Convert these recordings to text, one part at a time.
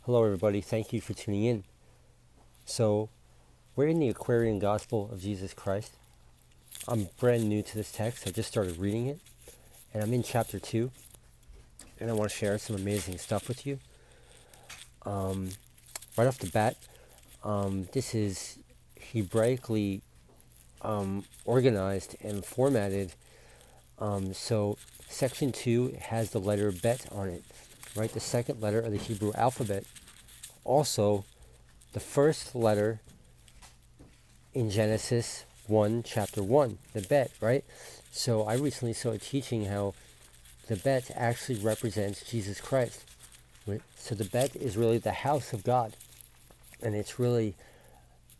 Hello everybody, thank you for tuning in. So, we're in the Aquarian Gospel of Jesus Christ. I'm brand new to this text, I just started reading it, and I'm in chapter 2, and I want to share some amazing stuff with you. Right off the bat, this is Hebraically organized and formatted, so section 2 has the letter Bet on it, right? The second letter of the Hebrew alphabet. Also, the first letter in Genesis 1, chapter 1, the Bet, right? So I recently started teaching how the Bet actually represents Jesus Christ. Right? So the Bet is really the house of God. And it's really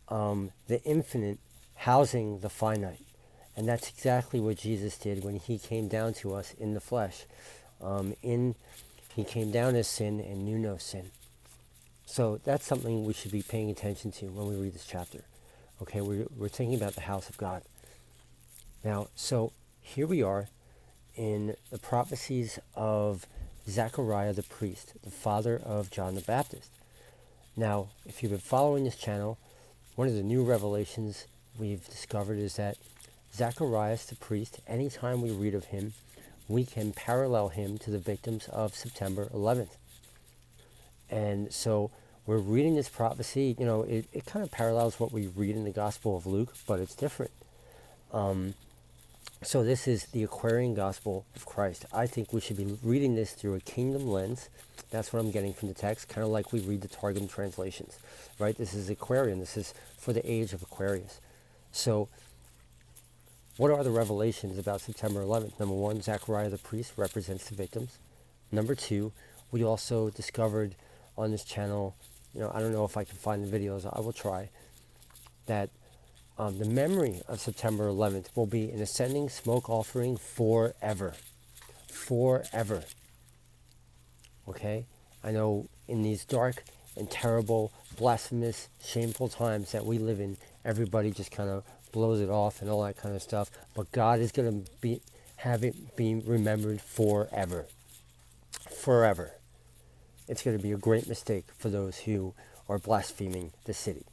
the infinite housing the finite. And that's exactly what Jesus did when he came down to us in the flesh. He came down as sin and knew no sin. So that's something we should be paying attention to when we read this chapter. Okay, we're thinking about the house of God. Now, so here we are in the prophecies of Zechariah the priest, the father of John the Baptist. Now, if you've been following this channel, one of the new revelations we've discovered is that Zacharias the priest, anytime we read of him, we can parallel him to the victims of September 11th. And so we're reading this prophecy, it kind of parallels what we read in the Gospel of Luke, but it's different. So this is the Aquarian Gospel of Christ. I think we should be reading this through a kingdom lens. That's what I'm getting from the text, kind of like we read the Targum translations, right? This is Aquarian. This is for the age of Aquarius. So what are the revelations about September 11th? Number one, Zechariah the priest represents the victims. Number two, we also discovered on this channel, I don't know if I can find the videos, I will try, that the memory of September 11th will be an ascending smoke offering forever. Forever. Okay? I know in these dark and terrible, blasphemous, shameful times that we live in, everybody just kind of blows it off and all that kind of stuff. But God is going to have it be remembered forever. Forever. It's going to be a great mistake for those who are blaspheming the city.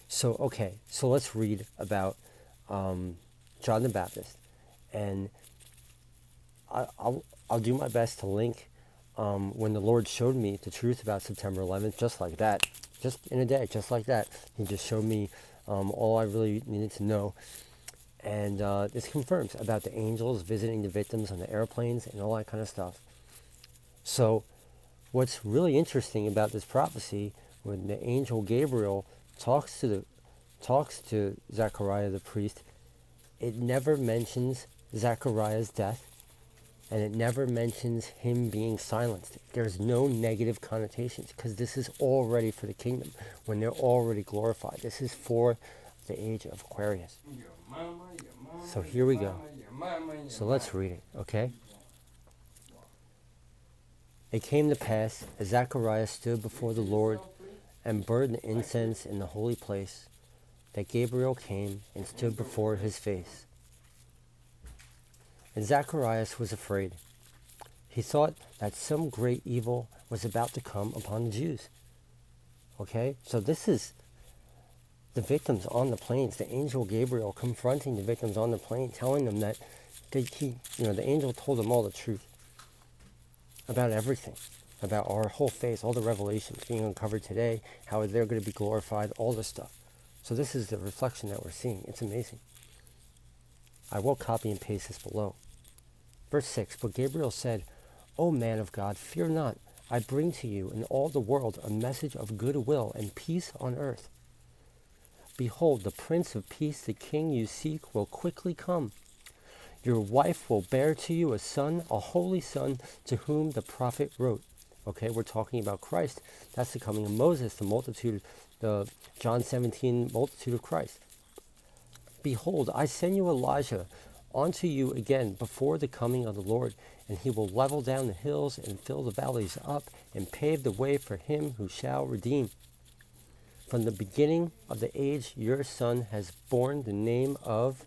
So, okay, so let's read about John the Baptist. And I'll do my best to link when the Lord showed me the truth about September 11th, just like that. Just in a day, just like that. He just showed me all I really needed to know. And this confirms about the angels visiting the victims on the airplanes and all that kind of stuff. So what's really interesting about this prophecy, when the angel Gabriel talks to Zechariah the priest, it never mentions Zechariah's death, and it never mentions him being silenced. There's no negative connotations, because this is already for the kingdom, when they're already glorified. This is for the age of Aquarius. So here we go. So let's read it, okay? It came to pass, as Zacharias stood before the Lord and burned incense in the holy place, that Gabriel came and stood before his face. And Zacharias was afraid. He thought that some great evil was about to come upon the Jews. Okay, so this is the victims on the plains, the angel Gabriel confronting the victims on the plane, telling them that the angel told them all the truth about everything, about our whole faith, all the revelations being uncovered today, how they're going to be glorified, all this stuff. So this is the reflection that we're seeing. It's amazing. I will copy and paste this below. Verse 6, but Gabriel said, O man of God, fear not. I bring to you and all the world a message of goodwill and peace on earth. Behold, the Prince of Peace, the King you seek, will quickly come. Your wife will bear to you a son, a holy son, to whom the prophet wrote. Okay, we're talking about Christ. That's the coming of Moses, the John 17 multitude of Christ. Behold, I send you Elijah unto you again before the coming of the Lord, and he will level down the hills and fill the valleys up and pave the way for him who shall redeem. From the beginning of the age, your son has borne the name of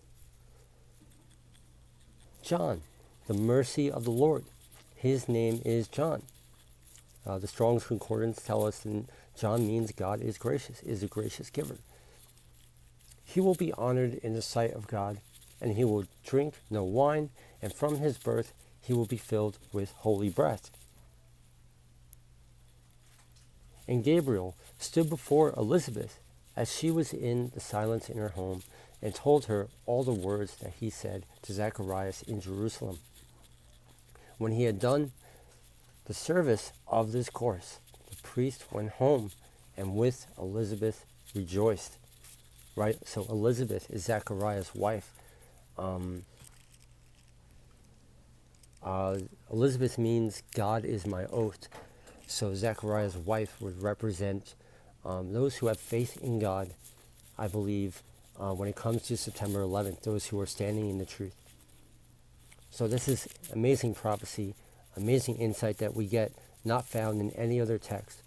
John, the mercy of the Lord. His name is John. The Strong's Concordance tell us that John means God is gracious, is a gracious giver. He will be honored in the sight of God, and he will drink no wine, and from his birth he will be filled with holy breath. And Gabriel stood before Elizabeth as she was in the silence in her home, and told her all the words that he said to Zacharias in Jerusalem. When he had done the service of this course, the priest went home, and with Elizabeth rejoiced. Right? So Elizabeth is Zacharias' wife. Elizabeth means God is my oath. So Zacharias' wife would represent those who have faith in God, I believe, when it comes to September 11th, those who are standing in the truth. So this is amazing prophecy, amazing insight that we get not found in any other text.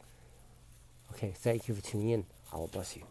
Okay, thank you for tuning in. I will bless you.